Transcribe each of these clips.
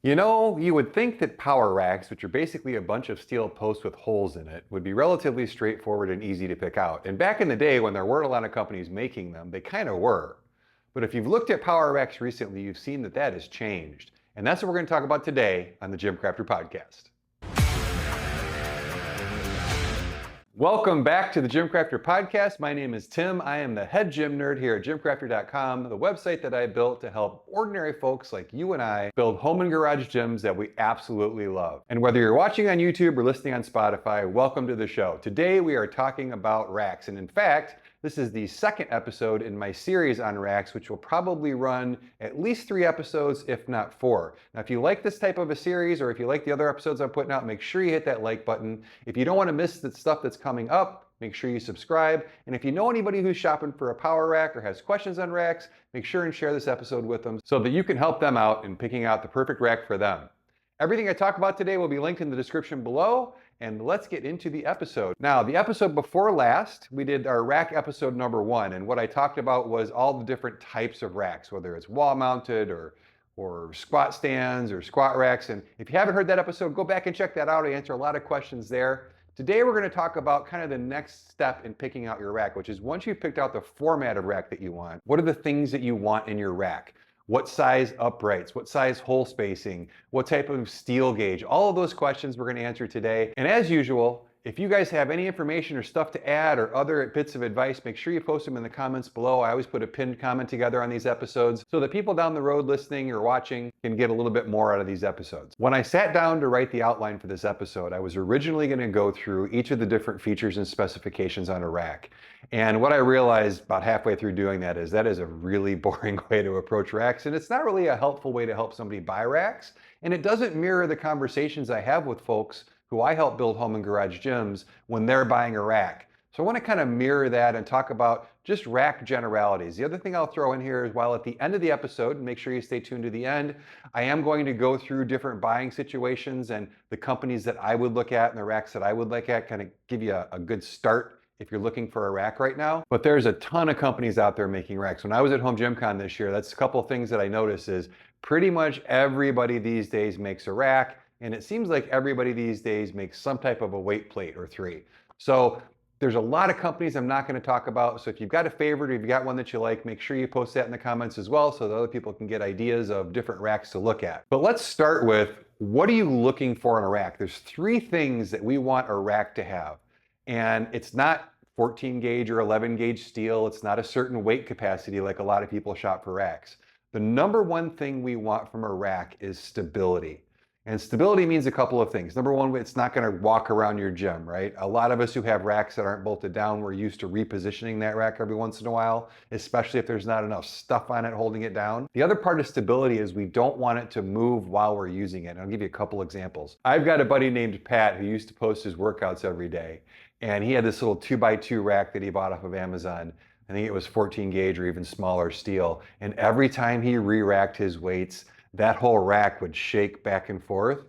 You know, you would think that power racks, which are basically a bunch of steel posts with holes in it, would be relatively straightforward and easy to pick out. And back in the day when there weren't a lot of companies making them, they kind of were. But if you've looked at power racks recently, you've seen that that has changed. And that's what we're going to talk about today on the GymCrafter podcast. Welcome back to the GymCrafter podcast. My name is Tim. I am the head gym nerd here at GymCrafter.com, the website that I built to help ordinary folks like you and I build home and garage gyms that we absolutely love. And whether you're watching on YouTube or listening on Spotify, welcome to the show. Today we are talking about racks. And in fact, this is the second episode in my series on racks, which will probably run at least 3 episodes, if not 4. Now, if you like this type of a series, or if you like the other episodes I'm putting out, make sure you hit that like button. If you don't want to miss the stuff that's coming up, make sure you subscribe. And if you know anybody who's shopping for a power rack or has questions on racks, make sure and share this episode with them so that you can help them out in picking out the perfect rack for them. Everything I talk about today will be linked in the description below, and let's get into the episode. Now, the episode before last, we did our rack episode number 1, and what I talked about was all the different types of racks, whether it's wall-mounted or squat stands or squat racks. And if you haven't heard that episode, go back and check that out. I answer a lot of questions there. Today, we're going to talk about kind of the next step in picking out your rack, which is once you've picked out the format of rack that you want, what are the things that you want in your rack? What size uprights, what size hole spacing, what type of steel gauge, all of those questions we're going to answer today. And as usual, if you guys have any information or stuff to add or other bits of advice, make sure you post them in the comments below. I always put a pinned comment together on these episodes so that people down the road listening or watching can get a little bit more out of these episodes. When I sat down to write the outline for this episode, I was originally going to go through each of the different features and specifications on a rack. And what I realized about halfway through doing that is a really boring way to approach racks. And it's not really a helpful way to help somebody buy racks. And it doesn't mirror the conversations I have with folks who I help build home and garage gyms when they're buying a rack. So I want to kind of mirror that and talk about just rack generalities. The other thing I'll throw in here is while at the end of the episode, and make sure you stay tuned to the end, I am going to go through different buying situations and the companies that I would look at and the racks that I would look at, kind of give you a good start if you're looking for a rack right now. But there's a ton of companies out there making racks. When I was at Home Gym Con this year, that's a couple of things that I noticed is pretty much everybody these days makes a rack. And it seems like everybody these days makes some type of a weight plate or 3. So there's a lot of companies I'm not going to talk about. So if you've got a favorite or you've got one that you like, make sure you post that in the comments as well so that other people can get ideas of different racks to look at. But let's start with, what are you looking for in a rack? There's 3 things that we want a rack to have. And it's not 14 gauge or 11 gauge steel. It's not a certain weight capacity like a lot of people shop for racks. The number one thing we want from a rack is stability. And stability means a couple of things. Number one, it's not going to walk around your gym, right? A lot of us who have racks that aren't bolted down, we're used to repositioning that rack every once in a while, especially if there's not enough stuff on it holding it down. The other part of stability is we don't want it to move while we're using it. And I'll give you a couple examples. I've got a buddy named Pat who used to post his workouts every day. And he had this little 2x2 rack that he bought off of Amazon. I think it was 14 gauge or even smaller steel. And every time he re-racked his weights, that whole rack would shake back and forth.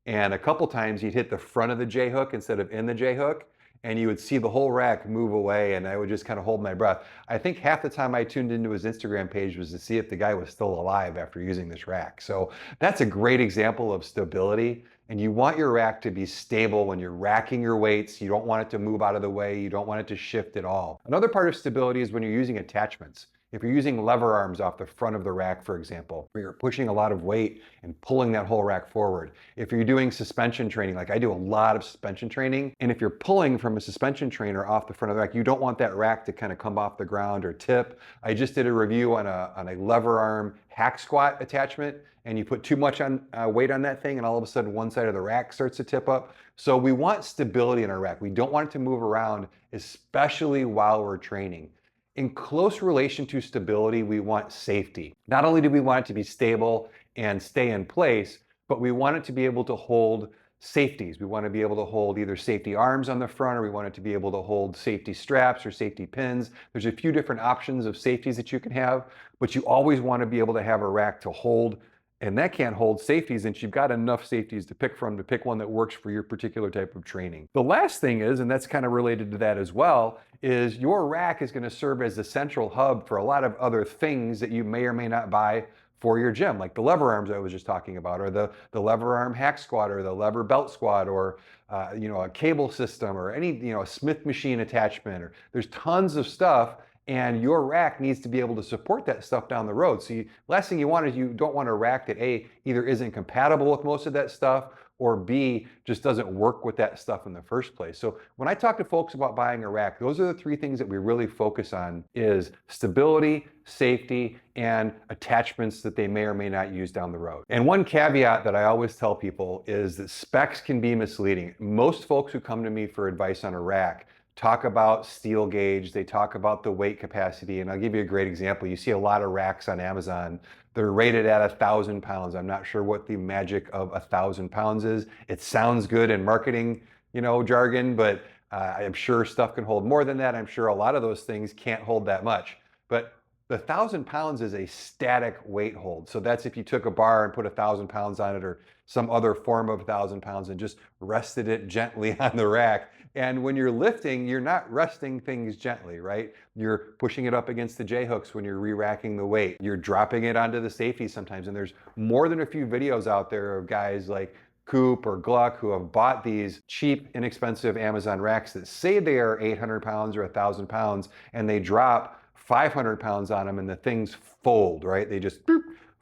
And a couple times he'd hit the front of the J-hook instead of in the J-hook, and you would see the whole rack move away, and I would just kind of hold my breath. I think half the time I tuned into his Instagram page was to see if the guy was still alive after using this rack. So that's a great example of stability. And you want your rack to be stable when you're racking your weights. You don't want it to move out of the way. You don't want it to shift at all. Another part of stability is when you're using attachments. If you're using lever arms off the front of the rack, for example, where you're pushing a lot of weight and pulling that whole rack forward. If you're doing suspension training, like I do a lot of suspension training, and if you're pulling from a suspension trainer off the front of the rack, you don't want that rack to kind of come off the ground or tip. I just did a review on a lever arm hack squat attachment, and you put too much weight on that thing, and all of a sudden one side of the rack starts to tip up. So we want stability in our rack. We don't want it to move around, especially while we're training. In close relation to stability, we want safety. Not only do we want it to be stable and stay in place, but we want it to be able to hold safeties. We want to be able to hold either safety arms on the front, or we want it to be able to hold safety straps or safety pins. There's a few different options of safeties that you can have, but you always want to be able to have a rack to hold and that can't hold safeties, and you've got enough safeties to pick from to pick one that works for your particular type of training. The last thing is, and that's kind of related to that as well, is your rack is going to serve as the central hub for a lot of other things that you may or may not buy for your gym, like the lever arms I was just talking about, or the lever arm hack squat, or the lever belt squat, or a cable system, or any, a Smith machine attachment, or there's tons of stuff, and your rack needs to be able to support that stuff down the road. So last thing you want is, you don't want a rack that A, either isn't compatible with most of that stuff, or B, just doesn't work with that stuff in the first place. So when I talk to folks about buying a rack, those are the three things that we really focus on: is stability, safety, and attachments that they may or may not use down the road. And one caveat that I always tell people is that specs can be misleading. Most folks who come to me for advice on a rack talk about steel gauge, they talk about the weight capacity, and I'll give you a great example. You see a lot of racks on Amazon. They're rated at 1,000 pounds. I'm not sure what the magic of 1,000 pounds is. It sounds good in marketing, jargon, but I'm sure stuff can hold more than that. I'm sure a lot of those things can't hold that much. But the 1,000 pounds is a static weight hold. So that's if you took a bar and put 1,000 pounds on it, or some other form of 1,000 pounds, and just rested it gently on the rack. And when you're lifting, you're not resting things gently, right? You're pushing it up against the J-hooks when you're re-racking the weight. You're dropping it onto the safety sometimes. And there's more than a few videos out there of guys like Coop or Gluck who have bought these cheap, inexpensive Amazon racks that say they are 800 pounds or 1,000 pounds, and they drop 500 pounds on them and the things fold, right? They just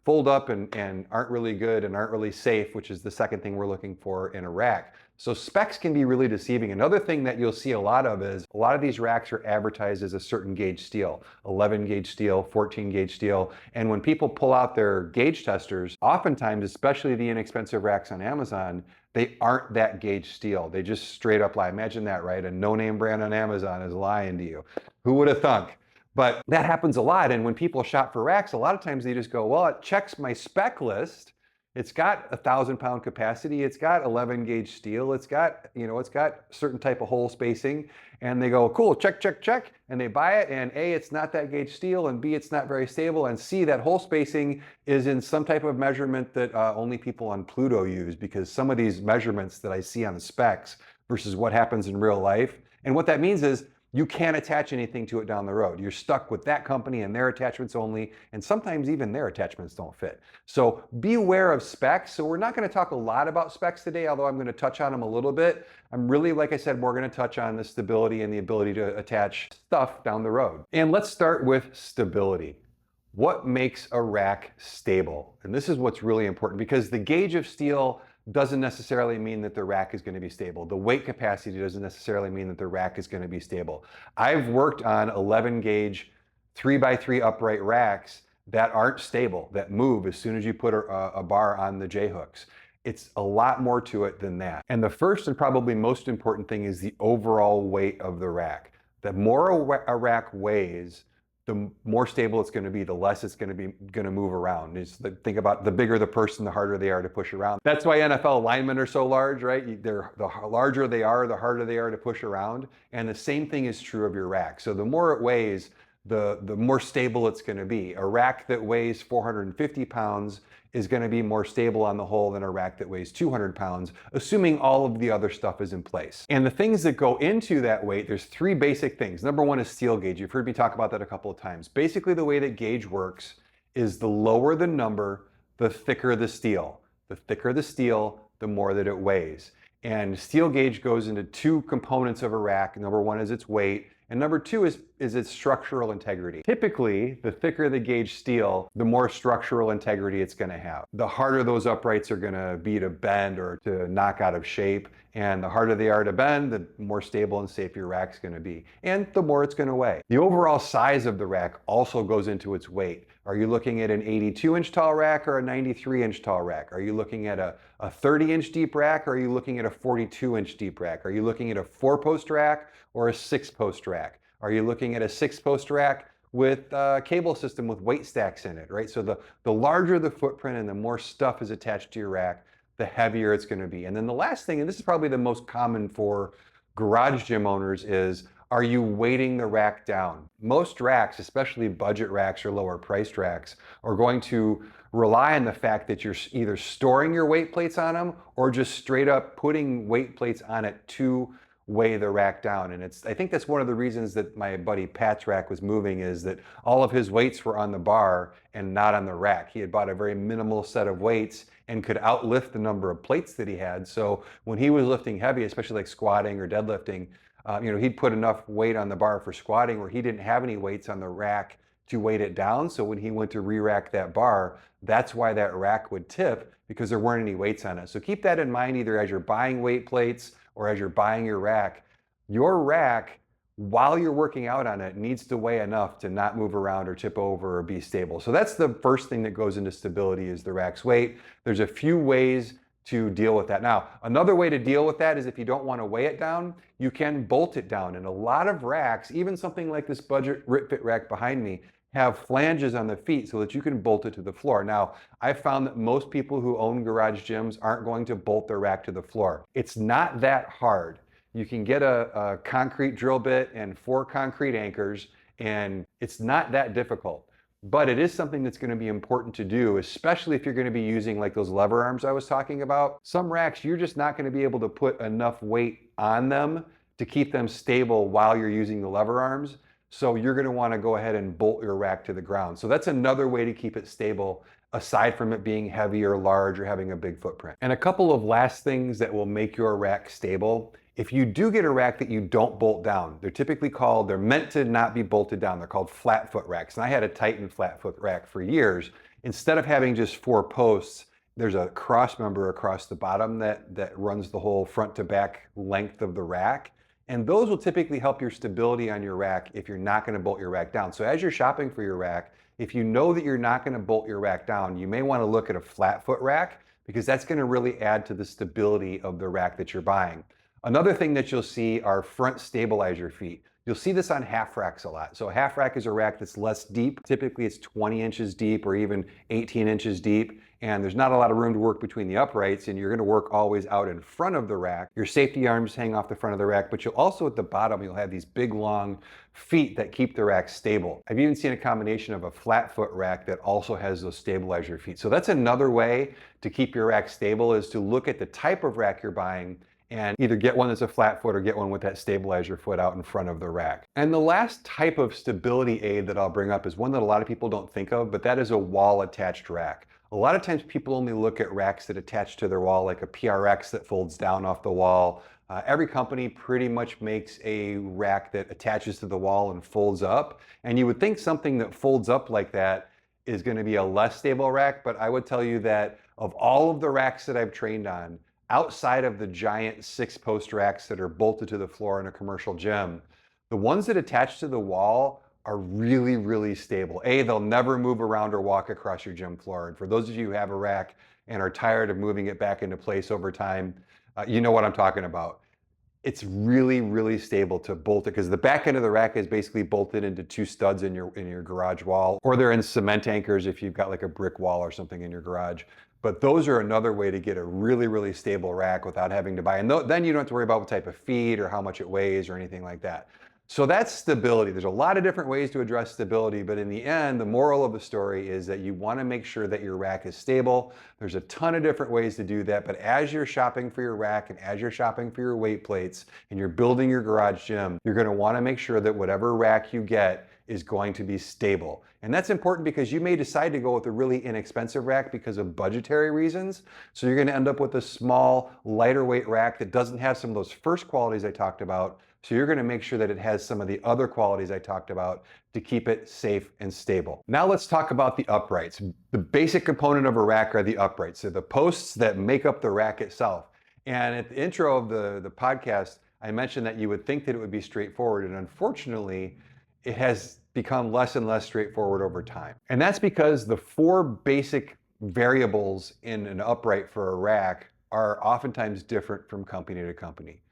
fold up and aren't really good and aren't really safe, which is the second thing we're looking for in a rack. So specs can be really deceiving. Another thing that you'll see a lot of is a lot of these racks are advertised as a certain gauge steel, 11 gauge steel, 14 gauge steel. And when people pull out their gauge testers, oftentimes, especially the inexpensive racks on Amazon, they aren't that gauge steel. They just straight up lie. Imagine that, right? A no-name brand on Amazon is lying to you. Who would have thunk? But that happens a lot. And when people shop for racks, a lot of times they just go, well, it checks my spec list. It's got 1,000 pound capacity. It's got 11 gauge steel. It's got, it's got certain type of hole spacing. And they go, cool, check, check, check. And they buy it. And A, it's not that gauge steel. And B, it's not very stable. And C, that hole spacing is in some type of measurement that only people on Pluto use, because some of these measurements that I see on the specs versus what happens in real life. And what that means is, you can't attach anything to it down the road. You're stuck with that company and their attachments only, and sometimes even their attachments don't fit. So beware of specs. So we're not going to talk a lot about specs today, although I'm going to touch on them a little bit. I'm really, like I said, we're going to touch on the stability and the ability to attach stuff down the road. And let's start with stability. What makes a rack stable? And this is what's really important, because the gauge of steel doesn't necessarily mean that the rack is going to be stable. The weight capacity doesn't necessarily mean that the rack is going to be stable. I've worked on 11 gauge 3x3 upright racks that aren't stable, that move as soon as you put a bar on the J-hooks. It's a lot more to it than that. And the first and probably most important thing is the overall weight of the rack. The more a rack weighs, the more stable it's going to be, the less it's going to move around. Think about the bigger the person, the harder they are to push around. That's why NFL linemen are so large, right? The larger they are, the harder they are to push around. And the same thing is true of your rack. So the more it weighs, the more stable it's going to be. A rack that weighs 450 pounds is going to be more stable on the whole than a rack that weighs 200 pounds, assuming all of the other stuff is in place. And the things that go into that weight, there's three basic things. Number one is steel gauge. You've heard me talk about that a couple of times. Basically, the way that gauge works is the lower the number, the thicker the steel. The thicker the steel, the more that it weighs. And steel gauge goes into two components of a rack. Number one is its weight, and number two is its structural integrity. Typically, the thicker the gauge steel, the more structural integrity it's going to have. The harder those uprights are going to be to bend or to knock out of shape, and the harder they are to bend, the more stable and safe your rack's going to be, and the more it's going to weigh. The overall size of the rack also goes into its weight. Are you looking at an 82-inch tall rack or a 93-inch tall rack? Are you looking at a 30-inch deep rack, or are you looking at a 42-inch deep rack? Are you looking at a 4-post rack or a 6-post rack? Are you looking at a 6-post rack with a cable system with weight stacks in it, right? So the larger the footprint and the more stuff is attached to your rack, the heavier it's going to be. And then the last thing, and this is probably the most common for garage gym owners, is, are you weighting the rack down? Most racks, especially budget racks or lower priced racks, are going to rely on the fact that you're either storing your weight plates on them or just straight up putting weight plates on it to weigh the rack down. And I think that's one of the reasons that my buddy Pat's rack was moving, is that all of his weights were on the bar and not on the rack. He had bought a very minimal set of weights and could outlift the number of plates that he had. So when he was lifting heavy, especially like squatting or deadlifting, he'd put enough weight on the bar for squatting where he didn't have any weights on the rack to weight it down. So when he went to re-rack that bar, that's why that rack would tip, because there weren't any weights on it. So keep that in mind either as you're buying weight plates or as you're buying your rack. Your rack, while you're working out on it, needs to weigh enough to not move around or tip over or be stable. So that's the first thing that goes into stability, is the rack's weight. There's a few ways to deal with that. Now, another way to deal with that is if you don't want to weigh it down, you can bolt it down. And a lot of racks, even something like this budget RipFit rack behind me, have flanges on the feet so that you can bolt it to the floor. Now, I've found that most people who own garage gyms aren't going to bolt their rack to the floor. It's not that hard. You can get a concrete drill bit and 4 concrete anchors, and it's not that difficult. But it is something that's going to be important to do, especially if you're going to be using like those lever arms I was talking about. Some racks, you're just not going to be able to put enough weight on them to keep them stable while you're using the lever arms. So you're going to want to go ahead and bolt your rack to the ground. So that's another way to keep it stable, aside from it being heavy or large or having a big footprint. And a couple of last things that will make your rack stable. If you do get a rack that you don't bolt down, they're meant to not be bolted down. They're called flat foot racks. And I had a Titan flat foot rack for years. Instead of having just 4 posts, there's a cross member across the bottom that runs the whole front to back length of the rack. And those will typically help your stability on your rack if you're not going to bolt your rack down. So as you're shopping for your rack, if you know that you're not going to bolt your rack down, you may want to look at a flat foot rack, because that's going to really add to the stability of the rack that you're buying. Another thing that you'll see are front stabilizer feet. You'll see this on half racks a lot. So a half rack is a rack that's less deep. Typically it's 20 inches deep or even 18 inches deep. And there's not a lot of room to work between the uprights, and you're going to work always out in front of the rack. Your safety arms hang off the front of the rack, but you'll also at the bottom, you'll have these big long feet that keep the rack stable. I've even seen a combination of a flat foot rack that also has those stabilizer feet. So that's another way to keep your rack stable, is to look at the type of rack you're buying and either get one that's a flat foot or get one with that stabilizer foot out in front of the rack. And the last type of stability aid that I'll bring up is one that a lot of people don't think of, but that is a wall attached rack. A lot of times people only look at racks that attach to their wall, like a PRX that folds down off the wall. Every company pretty much makes a rack that attaches to the wall and folds up. And you would think something that folds up like that is going to be a less stable rack, but I would tell you that of all of the racks that I've trained on, outside of the giant 6-post racks that are bolted to the floor in a commercial gym, the ones that attach to the wall are really, really stable. They'll never move around or walk across your gym floor. And for those of you who have a rack and are tired of moving it back into place over time, you know what I'm talking about. It's really, really stable to bolt it, because the back end of the rack is basically bolted into 2 studs in your garage wall, or they're in cement anchors if you've got like a brick wall or something in your garage. But those are another way to get a really, really stable rack without having to buy. And then you don't have to worry about what type of feet or how much it weighs or anything like that. So that's stability. There's a lot of different ways to address stability, but in the end, the moral of the story is that you want to make sure that your rack is stable. There's a ton of different ways to do that, but as you're shopping for your rack and as you're shopping for your weight plates and you're building your garage gym, you're going to want to make sure that whatever rack you get is going to be stable. And that's important because you may decide to go with a really inexpensive rack because of budgetary reasons. So you're going to end up with a small, lighter weight rack that doesn't have some of those first qualities I talked about. So you're going to make sure that it has some of the other qualities I talked about to keep it safe and stable. Now let's talk about the uprights. The basic component of a rack are the uprights. They're the posts that make up the rack itself. And at the intro of the podcast, I mentioned that you would think that it would be straightforward. And unfortunately, it has become less and less straightforward over time. And that's because the 4 basic variables in an upright for a rack are oftentimes different from company to company.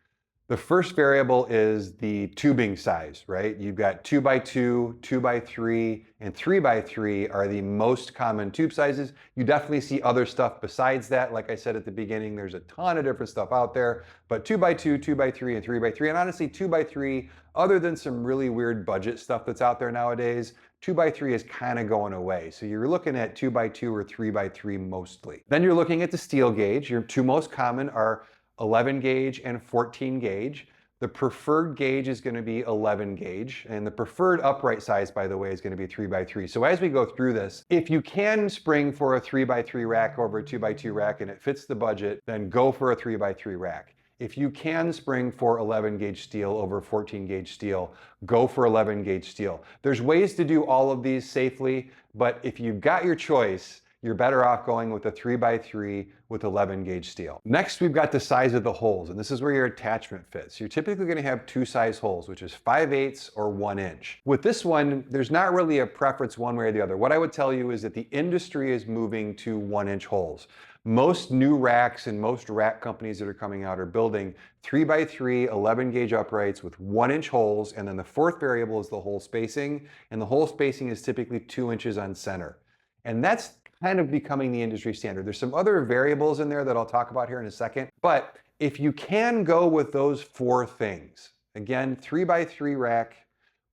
The first variable is the tubing size, right? You've got 2x2, 2x3, and 3x3 are the most common tube sizes. You definitely see other stuff besides that. Like I said at the beginning, there's a ton of different stuff out there, but 2x2, 2x3, and 3x3, and honestly 2x3, other than some really weird budget stuff that's out there nowadays, 2x3 is kind of going away. So you're looking at 2x2 or 3x3 mostly. Then you're looking at the steel gauge. Your 2 most common are 11 gauge and 14 gauge. The preferred gauge is going to be 11 gauge, and the preferred upright size, by the way, is going to be 3x3. So as we go through this, if you can spring for a 3x3 rack over a 2x2 rack and it fits the budget, then go for a 3x3 rack. If you can spring for 11 gauge steel over 14 gauge steel, go for 11 gauge steel. There's ways to do all of these safely, but if you've got your choice, you're better off going with a 3x3 with 11 gauge steel. Next, we've got the size of the holes, and this is where your attachment fits. You're typically going to have two size holes, which is 5/8 or 1 inch. With this one, there's not really a preference one way or the other. What I would tell you is that the industry is moving to 1 inch holes. Most new racks and most rack companies that are coming out are building 3x3 11 gauge uprights with 1 inch holes, and then the fourth variable is the hole spacing, and the hole spacing is typically 2 inches on center. And that's kind of becoming the industry standard. There's some other variables in there that I'll talk about here in a second, but if you can go with those four things, again, 3x3 rack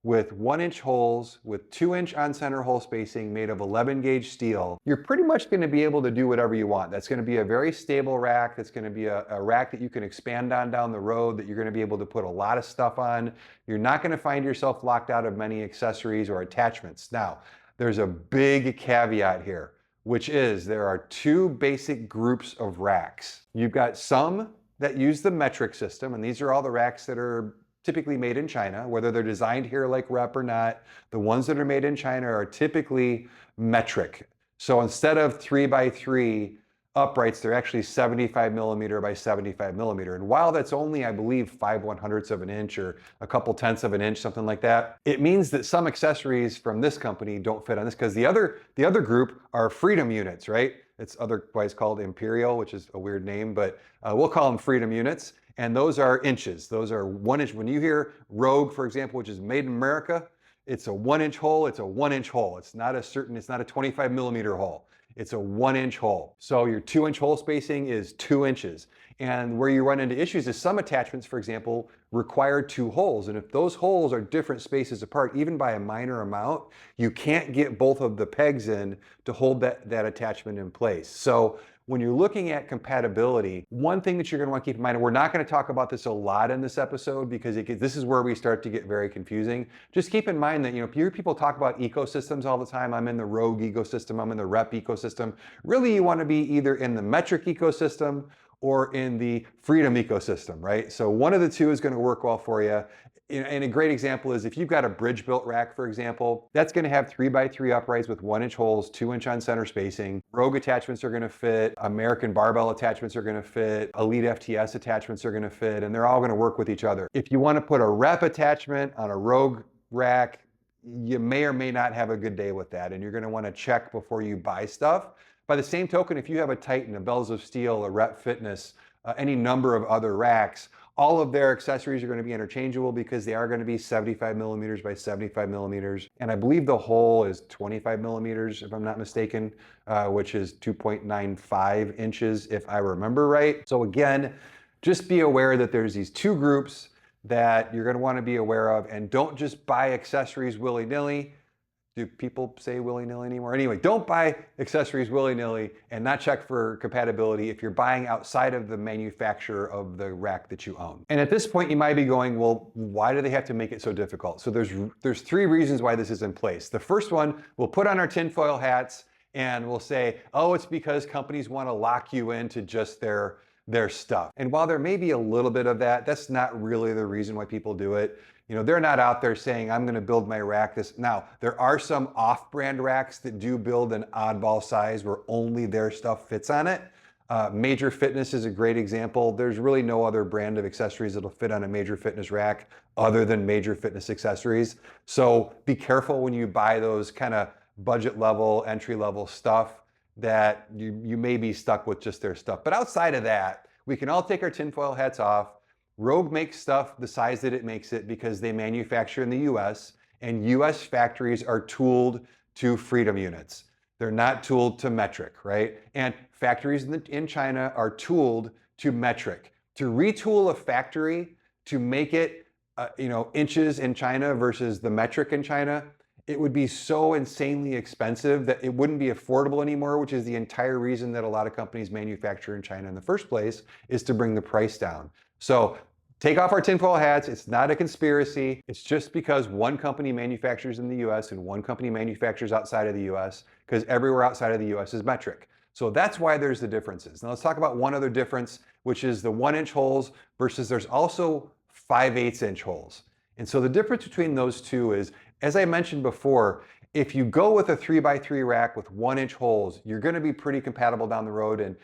with 1 inch holes, with 2 inch on center hole spacing made of 11 gauge steel, you're pretty much going to be able to do whatever you want. That's going to be a very stable rack. That's going to be a rack that you can expand on down the road, that you're going to be able to put a lot of stuff on. You're not going to find yourself locked out of many accessories or attachments. Now, there's a big caveat here, which is there are two basic groups of racks. You've got some that use the metric system, and these are all the racks that are typically made in China, whether they're designed here like Rep or not. The ones that are made in China are typically metric. So instead of 3x3 uprights, they're actually 75 millimeter by 75 millimeter. And while that's only, I believe, 5/100ths of an inch or a couple tenths of an inch, something like that, it means that some accessories from this company don't fit on this, because the other group are Freedom units, right? It's otherwise called Imperial, which is a weird name, but we'll call them Freedom units. And those are inches. Those are 1 inch. When you hear Rogue, for example, which is made in America, it's a 1 inch hole. It's a 1 inch hole. It's not a 25 millimeter hole. It's a 1 inch hole. So your 2 inch hole spacing is 2 inches. And where you run into issues is some attachments, for example, require 2 holes. And if those holes are different spaces apart, even by a minor amount, you can't get both of the pegs in to hold that attachment in place. So when you're looking at compatibility, one thing that you're going to want to keep in mind, and we're not going to talk about this a lot in this episode because this is where we start to get very confusing. Just keep in mind that, you hear people talk about ecosystems all the time. I'm in the Rogue ecosystem, I'm in the Rep ecosystem. Really, you want to be either in the metric ecosystem or in the Freedom ecosystem, right? So one of the two is going to work well for you. And a great example is if you've got a bridge built rack, for example, that's going to have 3x3 uprights with 1 inch holes, 2 inch on center spacing. Rogue attachments are going to fit. American barbell attachments are going to fit. Elite FTS attachments are going to fit, and they're all going to work with each other. If you want to put a Rep attachment on a Rogue rack, you may or may not have a good day with that, and you're going to want to check before you buy stuff. By the same token, if you have a Titan, a Bells of Steel, a Rep Fitness, any number of other racks, all of their accessories are going to be interchangeable because they are going to be 75 millimeters by 75 millimeters. And I believe the hole is 25 millimeters, if I'm not mistaken, which is 2.95 inches, if I remember right. So again, just be aware that there's these two groups that you're going to want to be aware of, and don't just buy accessories willy-nilly. Do people say willy-nilly anymore? Anyway, don't buy accessories willy-nilly and not check for compatibility if you're buying outside of the manufacturer of the rack that you own. And at this point, you might be going, well, why do they have to make it so difficult? So there's 3 reasons why this is in place. The first one, we'll put on our tinfoil hats and we'll say, oh, it's because companies want to lock you into just their stuff. And while there may be a little bit of that, that's not really the reason why people do it. They're not out there saying, I'm going to build my rack this. Now, there are some off-brand racks that do build an oddball size where only their stuff fits on it. Major Fitness is a great example. There's really no other brand of accessories that'll fit on a Major Fitness rack other than Major Fitness accessories. So be careful when you buy those kind of budget level, entry level stuff that you may be stuck with just their stuff. But outside of that, we can all take our tinfoil hats off. Rogue makes stuff the size that it makes it because they manufacture in the US, and US factories are tooled to Freedom units. They're not tooled to metric, right? And factories in China are tooled to metric. To retool a factory to make it inches in China versus the metric in China, it would be so insanely expensive that it wouldn't be affordable anymore, which is the entire reason that a lot of companies manufacture in China in the first place, is to bring the price down. So Take off our tinfoil hats. It's not a conspiracy. It's just because one company manufactures in the US and one company manufactures outside of the US, because everywhere outside of the US is metric. So that's why there's the differences. Now let's talk about one other difference, which is the 1-inch holes versus there's also 5/8 inch holes. And so the difference between those two is, as I mentioned before, if you go with a 3x3 rack with 1-inch holes, you're going to be pretty compatible down the road. And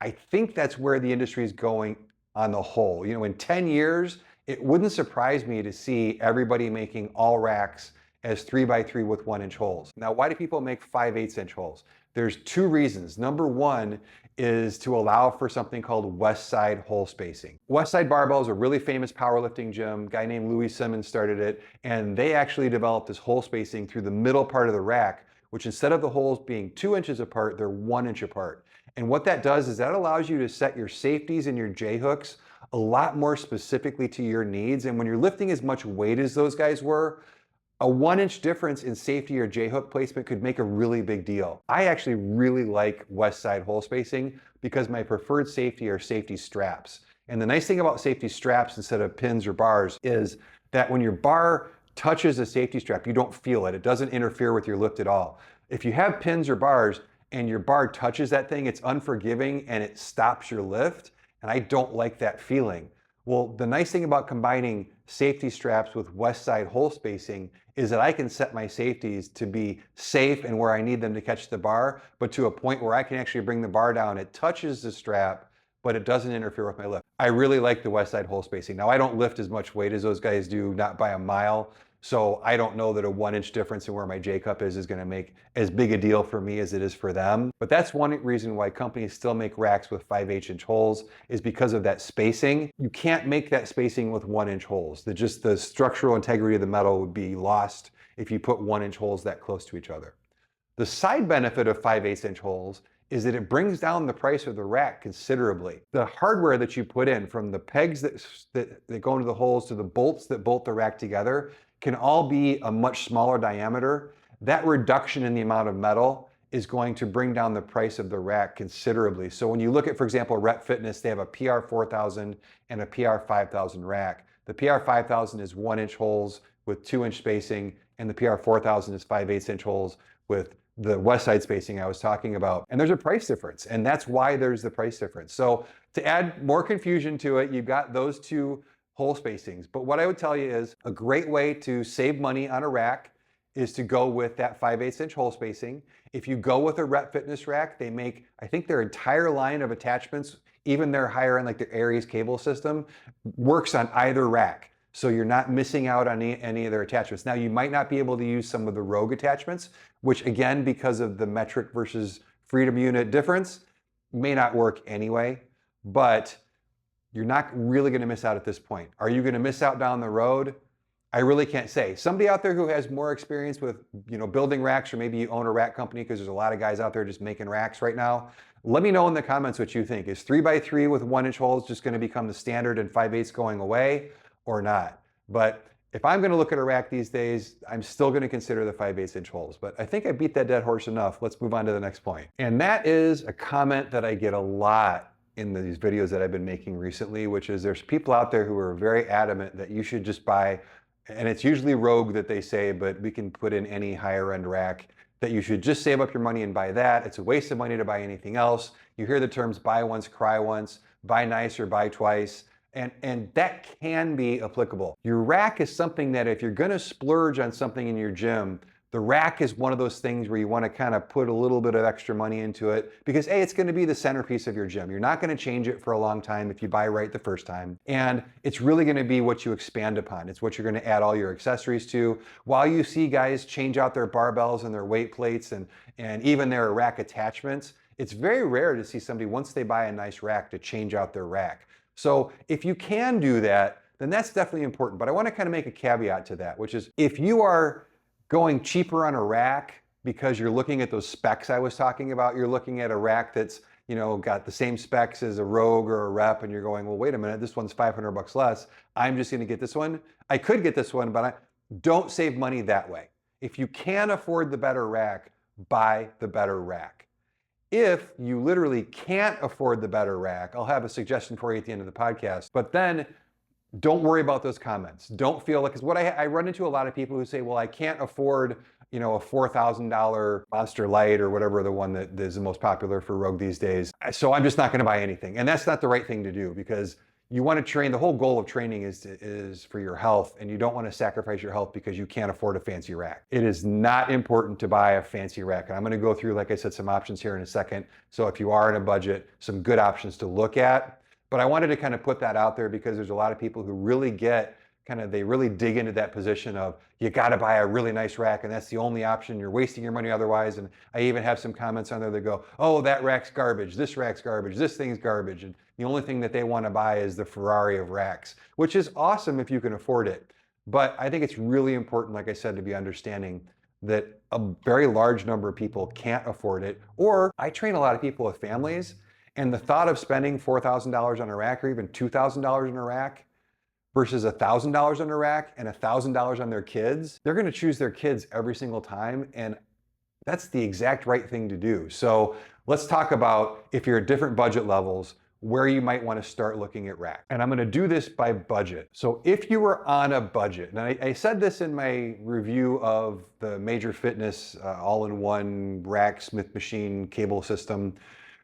I think that's where the industry is going on the whole. In 10 years, it wouldn't surprise me to see everybody making all racks as 3x3 with 1-inch holes. Now, why do people make 5/8 inch holes? There's two reasons. Number one is to allow for something called west side hole spacing. West Side Barbell is a really famous powerlifting gym. A guy named Louis Simmons started it, and they actually developed this hole spacing through the middle part of the rack, which instead of the holes being 2 inches apart, they're 1 inch apart. And what that does is that allows you to set your safeties and your J-hooks a lot more specifically to your needs. And when you're lifting as much weight as those guys were, a 1-inch difference in safety or J-hook placement could make a really big deal. I actually really like west side hole spacing because my preferred safety are safety straps. And the nice thing about safety straps instead of pins or bars is that when your bar touches a safety strap, you don't feel it. It doesn't interfere with your lift at all. If you have pins or bars and your bar touches that thing, it's unforgiving and it stops your lift. And I don't like that feeling. Well, the nice thing about combining safety straps with west side hole spacing is that I can set my safeties to be safe and where I need them to catch the bar, but to a point where I can actually bring the bar down. It touches the strap, but it doesn't interfere with my lift. I really like the west side hole spacing. Now, I don't lift as much weight as those guys do, not by a mile. So I don't know that a 1-inch difference in where my J-cup is going to make as big a deal for me as it is for them. But that's one reason why companies still make racks with 5/8 inch holes, is because of that spacing. You can't make that spacing with 1-inch holes. Just the structural integrity of the metal would be lost if you put 1-inch holes that close to each other. The side benefit of 5/8 inch holes is that it brings down the price of the rack considerably. The hardware that you put in, from the pegs that go into the holes to the bolts that bolt the rack together, can all be a much smaller diameter. That reduction in the amount of metal is going to bring down the price of the rack considerably. So when you look at, for example, Rep Fitness, they have a PR 4000 and a PR 5000 rack. The PR 5000 is 1-inch holes with 2-inch spacing, and the PR 4000 is 5/8 inch holes with the west side spacing I was talking about. And there's a price difference, and that's why there's the price difference. So to add more confusion to it, you've got those two hole spacings. But what I would tell you is a great way to save money on a rack is to go with that 5/8 inch hole spacing. If you go with a Rep Fitness rack, they make, I think their entire line of attachments, even their higher end, like their Aries cable system, works on either rack. So you're not missing out on any of their attachments. Now, you might not be able to use some of the Rogue attachments, which again, because of the metric versus Freedom unit difference, may not work anyway, but you're not really going to miss out at this point. Are you going to miss out down the road? I really can't say. Somebody out there who has more experience with, building racks, or maybe you own a rack company, because there's a lot of guys out there just making racks right now. Let me know in the comments what you think. Is 3x3 with 1-inch holes just going to become the standard and 5/8 going away, or not? But if I'm going to look at a rack these days, I'm still going to consider the 5/8 inch holes. But I think I beat that dead horse enough. Let's move on to the next point. And that is a comment that I get a lot in these videos that I've been making recently, which is there's people out there who are very adamant that you should just buy, and it's usually Rogue that they say, but we can put in any higher end rack, that you should just save up your money and buy that. It's a waste of money to buy anything else. You hear the terms buy once, cry once, buy nice or buy twice. And that can be applicable. Your rack is something that if you're gonna splurge on something in your gym, the rack is one of those things where you want to kind of put a little bit of extra money into it, because A, it's going to be the centerpiece of your gym. You're not going to change it for a long time if you buy right the first time. And it's really going to be what you expand upon. It's what you're going to add all your accessories to. While you see guys change out their barbells and their weight plates and even their rack attachments, it's very rare to see somebody, once they buy a nice rack, to change out their rack. So if you can do that, then that's definitely important. But I want to kind of make a caveat to that, which is if you are going cheaper on a rack because you're looking at those specs I was talking about, you're looking at a rack that's got the same specs as a Rogue or a Rep, and you're going, well, wait a minute, this one's $500 less. I'm just going to get this one. I could get this one, but don't save money that way. If you can afford the better rack, buy the better rack. If you literally can't afford the better rack, I'll have a suggestion for you at the end of the podcast, but then don't worry about those comments. Don't feel like, because what I run into a lot of people who say, well, I can't afford, a $4,000 Monster Light or whatever the one that is the most popular for Rogue these days. So I'm just not going to buy anything. And that's not the right thing to do, because you want to train. The whole goal of training is for your health, and you don't want to sacrifice your health because you can't afford a fancy rack. It is not important to buy a fancy rack. And I'm going to go through, like I said, some options here in a second. So if you are in a budget, some good options to look at. But I wanted to kind of put that out there because there's a lot of people who really they really dig into that position of, you got to buy a really nice rack and that's the only option. You're wasting your money otherwise. And I even have some comments on there that go, oh, that rack's garbage. This rack's garbage. This thing's garbage. And the only thing that they want to buy is the Ferrari of racks, which is awesome if you can afford it. But I think it's really important, like I said, to be understanding that a very large number of people can't afford it. Or I train a lot of people with families, and the thought of spending $4,000 on a rack or even $2,000 on a rack versus $1,000 on a rack and $1,000 on their kids, they're going to choose their kids every single time. And that's the exact right thing to do. So let's talk about, if you're at different budget levels, where you might want to start looking at racks. And I'm going to do this by budget. So if you were on a budget, and I said this in my review of the Major Fitness all-in-one rack Smith machine cable system,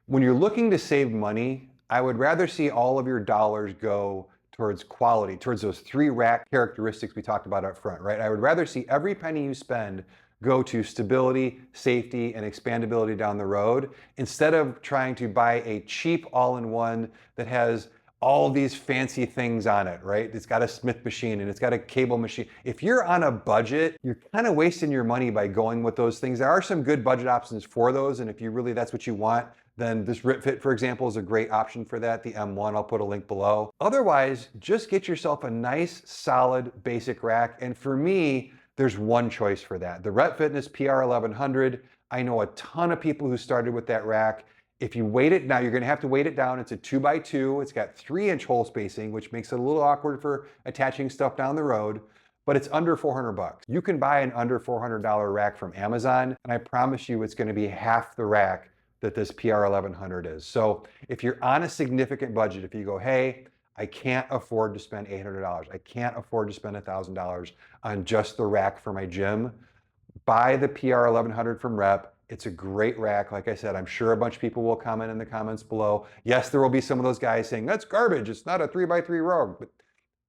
when you're looking to save money, I would rather see all of your dollars go towards quality, towards those 3 rack characteristics we talked about up front, right? I would rather see every penny you spend go to stability, safety, and expandability down the road, instead of trying to buy a cheap all-in-one that has all these fancy things on it, right? It's got a Smith machine and it's got a cable machine. If you're on a budget, you're kind of wasting your money by going with those things. There are some good budget options for those, and if you really, that's what you want, then this RipFit, for example, is a great option for that. The M1, I'll put a link below. Otherwise, just get yourself a nice, solid, basic rack. And for me, there's one choice for that. The Rep Fitness PR1100. I know a ton of people who started with that rack. If you weight it, now you're gonna have to weight it down. It's a 2x2. It's got 3-inch hole spacing, which makes it a little awkward for attaching stuff down the road, but it's under $400. You can buy an under $400 rack from Amazon, and I promise you it's gonna be half the rack that this PR1100 is. So if you're on a significant budget, if you go, hey, I can't afford to spend $800, I can't afford to spend $1,000 on just the rack for my gym, buy the PR1100 from Rep. It's a great rack. Like I said, I'm sure a bunch of people will comment in the comments below. Yes, there will be some of those guys saying, that's garbage, it's not a 3x3 Rogue, but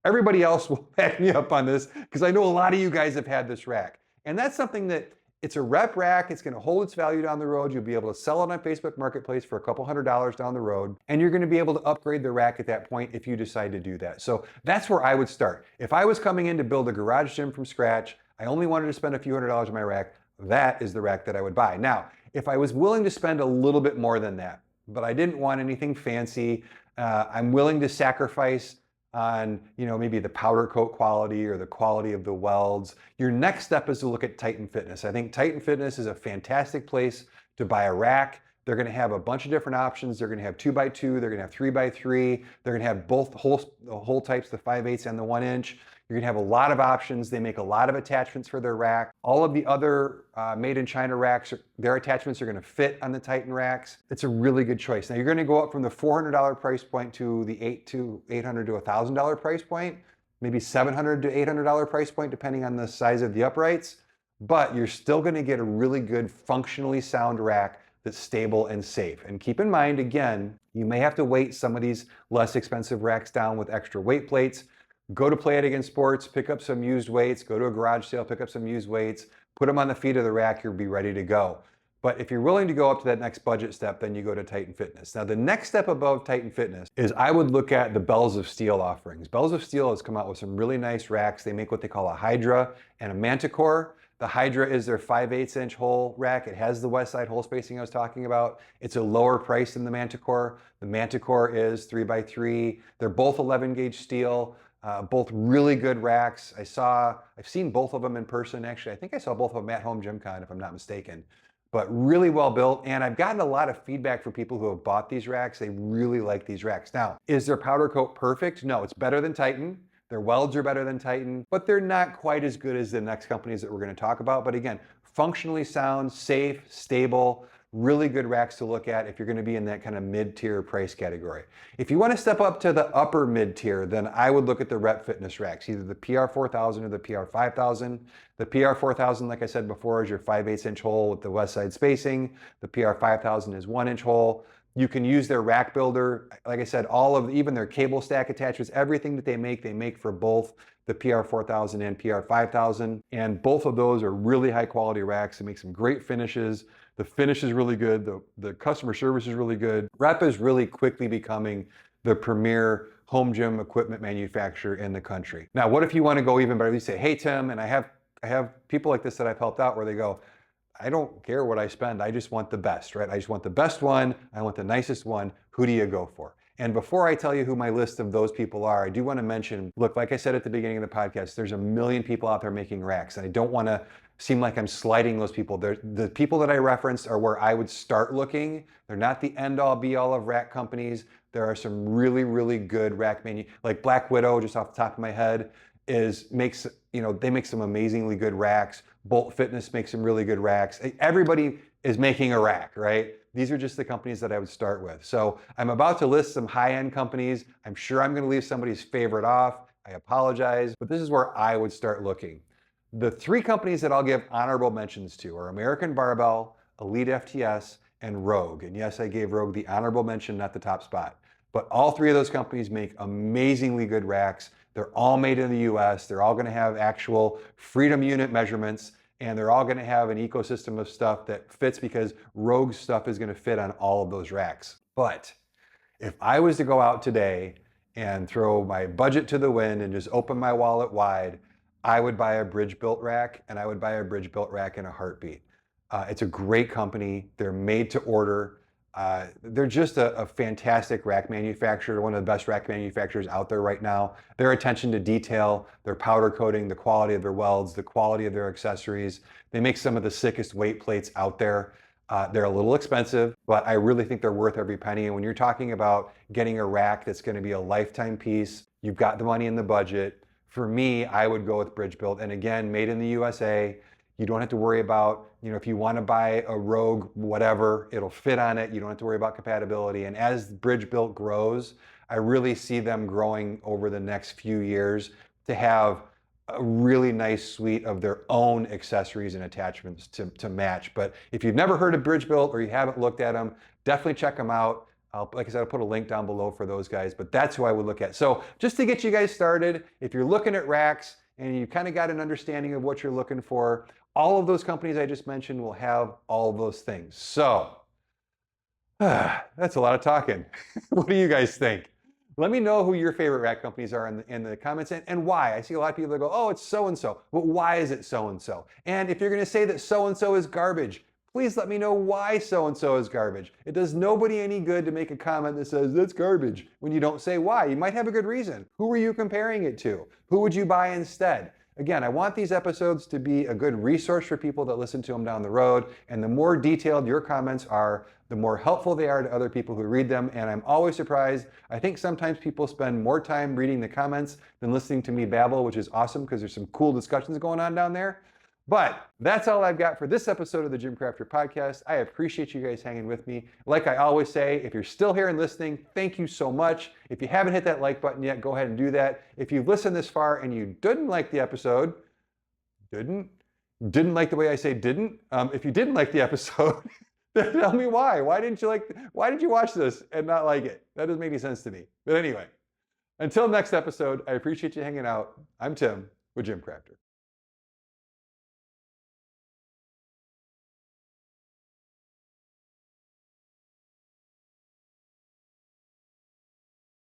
everybody else will back me up on this, because I know a lot of you guys have had this rack. And that's something that, it's a Rep rack, it's gonna hold its value down the road, you'll be able to sell it on Facebook Marketplace for a couple $100s down the road, and you're gonna be able to upgrade the rack at that point if you decide to do that. So that's where I would start. If I was coming in to build a garage gym from scratch, I only wanted to spend a few $100s on my rack, that is the rack that I would buy. Now, if I was willing to spend a little bit more than that, but I didn't want anything fancy, I'm willing to sacrifice on, maybe the powder coat quality or the quality of the welds, your next step is to look at Titan Fitness. I think Titan Fitness is a fantastic place to buy a rack. They're gonna have a bunch of different options. They're gonna have 2x2, they're gonna have 3x3, they're gonna have both hole types, the 5/8 and the 1-inch. You're gonna have a lot of options. They make a lot of attachments for their rack. All of the other made in China racks, their attachments are gonna fit on the Titan racks. It's a really good choice. Now you're gonna go up from the $400 price point to the $800 to $1,000 price point, maybe $700 to $800 price point, depending on the size of the uprights, but you're still gonna get a really good, functionally sound rack that's stable and safe. And keep in mind, again, you may have to weight some of these less expensive racks down with extra weight plates. Go to Play It Again Sports, pick up some used weights, go to a garage sale, pick up some used weights, put them on the feet of the rack, you'll be ready to go. But if you're willing to go up to that next budget step, then you go to Titan Fitness. Now the next step above Titan Fitness is I would look at the Bells of Steel offerings. Bells of Steel has come out with some really nice racks. They make what they call a Hydra and a Manticore. The Hydra is their 5/8 hole rack. It has the west side hole spacing I was talking about. It's a lower price than the Manticore. The Manticore is 3x3. They're both 11 gauge steel. Both really good racks. I've seen both of them in person, actually. I think I saw both of them at Home GymCon, if I'm not mistaken. But really well built, and I've gotten a lot of feedback from people who have bought these racks. They really like these racks. Now, is their powder coat perfect? No, it's better than Titan. Their welds are better than Titan, but they're not quite as good as the next companies that we're gonna talk about. But again, functionally sound, safe, stable. really good racks to look at if you're going to be in that kind of mid-tier price category. If you want to step up to the upper mid-tier, then I would look at the Rep Fitness racks, either the PR4000 or the PR5000. The PR4000, like I said before, is your 5/8 inch hole with the west side spacing. The PR5000 is 1 inch hole. You can use their rack builder. Like I said, even their cable stack attachments, everything that they make for both the PR4000 and PR5000. And both of those are really high quality racks. They make some great finishes. The finish is really good. The customer service is really good. Rep is really quickly becoming the premier home gym equipment manufacturer in the country. Now, what if you want to go even better? You say, hey, Tim, and I have people like this that I've helped out where they go, I don't care what I spend. I just want the best, right? I just want the best one. I want the nicest one. Who do you go for? And before I tell you who my list of those people are, I do want to mention, look, like I said at the beginning of the podcast, there's a million people out there making racks, and I don't want to seem like I'm slighting those people. The people that I referenced are where I would start looking. They're not the end all be all of rack companies. There are some really, really good rack like Black Widow, just off the top of my head, they make some amazingly good racks. Bolt Fitness makes some really good racks. Everybody is making a rack, right? These are just the companies that I would start with. So I'm about to list some high-end companies. I'm sure I'm going to leave somebody's favorite off. I apologize, but this is where I would start looking. The 3 companies that I'll give honorable mentions to are American Barbell, Elite FTS, and Rogue. And yes, I gave Rogue the honorable mention, not the top spot. But all 3 of those companies make amazingly good racks. They're all made in the US. They're all going to have actual Freedom Unit measurements, and they're all going to have an ecosystem of stuff that fits because Rogue stuff is going to fit on all of those racks. But if I was to go out today and throw my budget to the wind and just open my wallet wide, I would buy a Bridge-Built rack, and I would buy a Bridge-Built rack in a heartbeat. It's a great company. They're made to order. They're just a fantastic rack manufacturer, one of the best rack manufacturers out there right now. Their attention to detail, their powder coating, the quality of their welds, the quality of their accessories. They make some of the sickest weight plates out there. They're a little expensive, but I really think they're worth every penny. And when you're talking about getting a rack that's going to be a lifetime piece, you've got the money in the budget. For me, I would go with Bridge-Built. And again, made in the USA. You don't have to worry about, if you want to buy a Rogue, whatever, it'll fit on it. You don't have to worry about compatibility. And as Bridge-Built grows, I really see them growing over the next few years to have a really nice suite of their own accessories and attachments to match. But if you've never heard of Bridge-Built or you haven't looked at them, definitely check them out. Like I said, I'll put a link down below for those guys, but that's who I would look at. So just to get you guys started, if you're looking at racks and you kind of got an understanding of what you're looking for, all of those companies I just mentioned will have all of those things. So that's a lot of talking. What do you guys think? Let me know who your favorite rack companies are in the comments and why. I see a lot of people that go, oh, it's so-and-so. But why is it so-and-so? And if you're going to say that so-and-so is garbage, please let me know why so-and-so is garbage. It does nobody any good to make a comment that says, that's garbage, when you don't say why. You might have a good reason. Who are you comparing it to? Who would you buy instead? Again, I want these episodes to be a good resource for people that listen to them down the road. And the more detailed your comments are, the more helpful they are to other people who read them. And I'm always surprised. I think sometimes people spend more time reading the comments than listening to me babble, which is awesome because there's some cool discussions going on down there. But that's all I've got for this episode of the GymCrafter podcast. I appreciate you guys hanging with me. Like I always say, if you're still here and listening, thank you so much. If you haven't hit that like button yet, go ahead and do that. If you've listened this far and you didn't like the episode, didn't like the way I say didn't, if you didn't like the episode, then tell me why. Why did you watch this and not like it? That doesn't make any sense to me. But anyway, until next episode, I appreciate you hanging out. I'm Tim with GymCrafter.